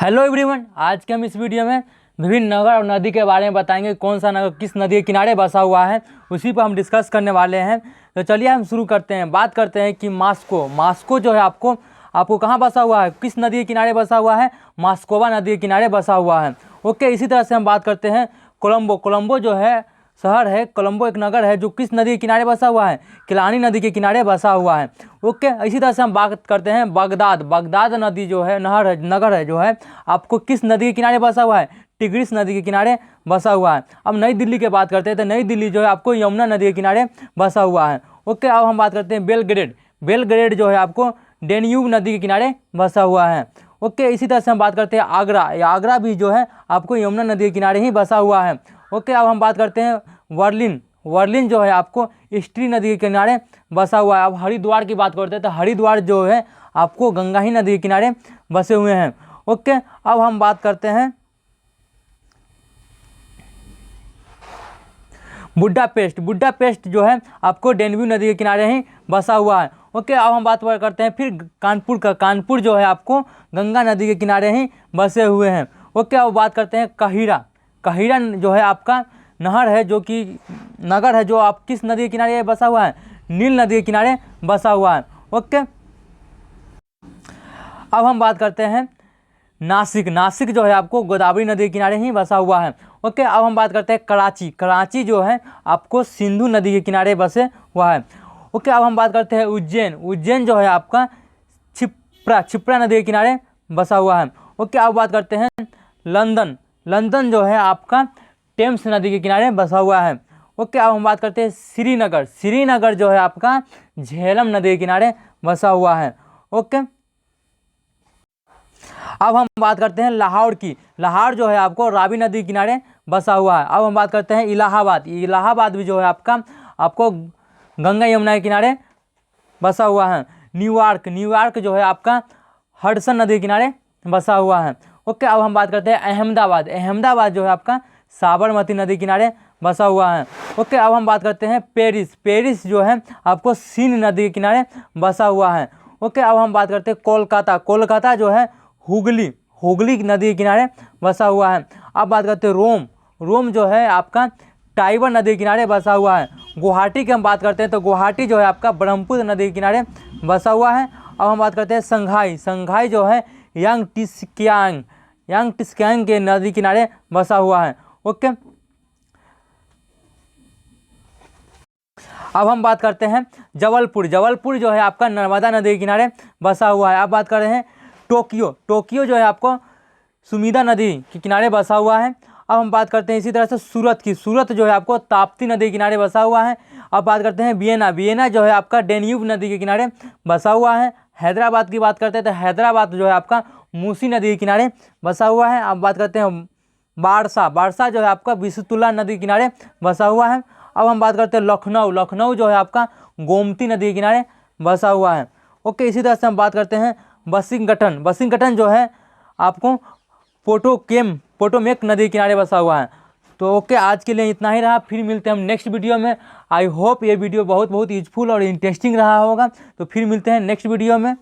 Hello everyone, आज के हम इस वीडियो में विभिन्न नगर और नदी के बारे में बताएंगे। कौन सा नगर किस नदी के किनारे बसा हुआ है उसी पर हम डिस्कस करने वाले हैं। तो चलिए हम शुरू करते हैं। बात करते हैं कि मास्को जो है आपको कहाँ बसा हुआ है, किस नदी के किनारे बसा हुआ है? मास्कोवा नदी के किनारे बसा हुआ है। ओके, इसी तरह से हम बात करते हैं कोलंबो जो है शहर है, कोलंबो एक नगर है जो किस नदी के किनारे बसा हुआ है? किलानी नदी के किनारे बसा हुआ है। ओके, इसी तरह से हम बात करते हैं बगदाद नदी जो है नगर है जो है आपको किस नदी के किनारे बसा हुआ है? टिग्रिस नदी के किनारे बसा हुआ है। अब नई दिल्ली की बात करते हैं तो नई दिल्ली जो है आपको यमुना नदी के किनारे बसा हुआ है। ओके, अब हम बात करते हैं बेलग्रेड जो है आपको डेन्यूब नदी के किनारे बसा हुआ है। ओके, इसी तरह से हम बात करते हैं आगरा भी जो है आपको यमुना नदी के किनारे ही बसा हुआ है। ओके, अब हम बात करते हैं वर्लिन जो है आपको स्ट्री नदी के किनारे बसा हुआ है। अब हरिद्वार की बात करते हैं तो हरिद्वार जो है आपको गंगा ही नदी के किनारे बसे हुए हैं। ओके, अब हम बात करते हैं बुड्डापेस्ट जो है आपको डेन्यू नदी के किनारे ही बसा हुआ है। ओके, अब हम बात करते हैं फिर कानपुर जो है आपको गंगा नदी के किनारे ही बसे हुए हैं। ओके, अब बात करते हैं कहिरा जो है आपका नगर है जो आप किस नदी के किनारे बसा हुआ है? नील नदी के किनारे बसा हुआ है। ओके, अब हम बात करते हैं नासिक जो है आपको गोदावरी नदी के किनारे ही बसा हुआ है। ओके, अब हम बात करते हैं कराची जो है आपको सिंधु नदी के किनारे बसे हुआ है। ओके, अब हम बात करते हैं उज्जैन जो है आपका क्षिप्रा नदी के किनारे बसा हुआ है। ओके, अब बात करते हैं लंदन जो है आपका टेम्स नदी के किनारे बसा हुआ है। ओके, अब हम बात करते हैं श्रीनगर जो है आपका झेलम नदी के किनारे बसा हुआ है। ओके, अब हम बात करते हैं लाहौर जो है आपको रावी नदी के किनारे बसा हुआ है। अब हम बात करते हैं इलाहाबाद भी जो है आपको गंगा यमुना के किनारे बसा हुआ है। न्यूयॉर्क जो है आपका हडसन नदी के किनारे बसा हुआ है। ओके, अब हम बात करते हैं अहमदाबाद जो है आपका साबरमती नदी के किनारे बसा हुआ है। ओके, अब हम बात करते हैं पेरिस जो है आपको सीन नदी के किनारे बसा हुआ है। ओके, अब हम बात करते हैं कोलकाता जो है हुगली नदी के किनारे बसा हुआ है। अब बात करते हैं रोम जो है आपका टाइबर नदी के किनारे बसा हुआ है। गुवाहाटी की हम बात करते हैं तो गुवाहाटी जो है आपका ब्रह्मपुत्र नदी के किनारे बसा हुआ है। अब हम बात करते हैं संघाई जो है यांग टिस्कियांग के नदी किनारे बसा हुआ है। ओके, अब हम बात करते हैं जबलपुर जो है आपका नर्मदा नदी के किनारे बसा हुआ है। अब बात कर रहे हैं टोक्यो जो है आपको सुमीदा नदी के किनारे बसा हुआ है। अब हम बात करते हैं इसी तरह से सूरत जो है आपको ताप्ती नदी के किनारे बसा हुआ है। अब बात करते हैं वियना जो है आपका डेन्यूब नदी के किनारे बसा हुआ है। हैदराबाद की बात करते हैं तो हैदराबाद जो है आपका मूसी नदी के किनारे बसा हुआ है। अब बात करते हैं बारसा जो है आपका बिसुतुल्ला नदी के किनारे बसा हुआ है। अब हम बात करते हैं लखनऊ जो है आपका गोमती नदी के किनारे बसा हुआ है। ओके, इसी तरह से हम बात करते हैं बसिंगटन जो है आपको पोटोमेक नदी के किनारे बसा हुआ है। तो ओके, आज के लिए इतना ही रहा। फिर मिलते हैं हम नेक्स्ट वीडियो में। आई होप ये वीडियो बहुत यूजफुल और इंटरेस्टिंग रहा होगा। तो फिर मिलते हैं नेक्स्ट वीडियो में।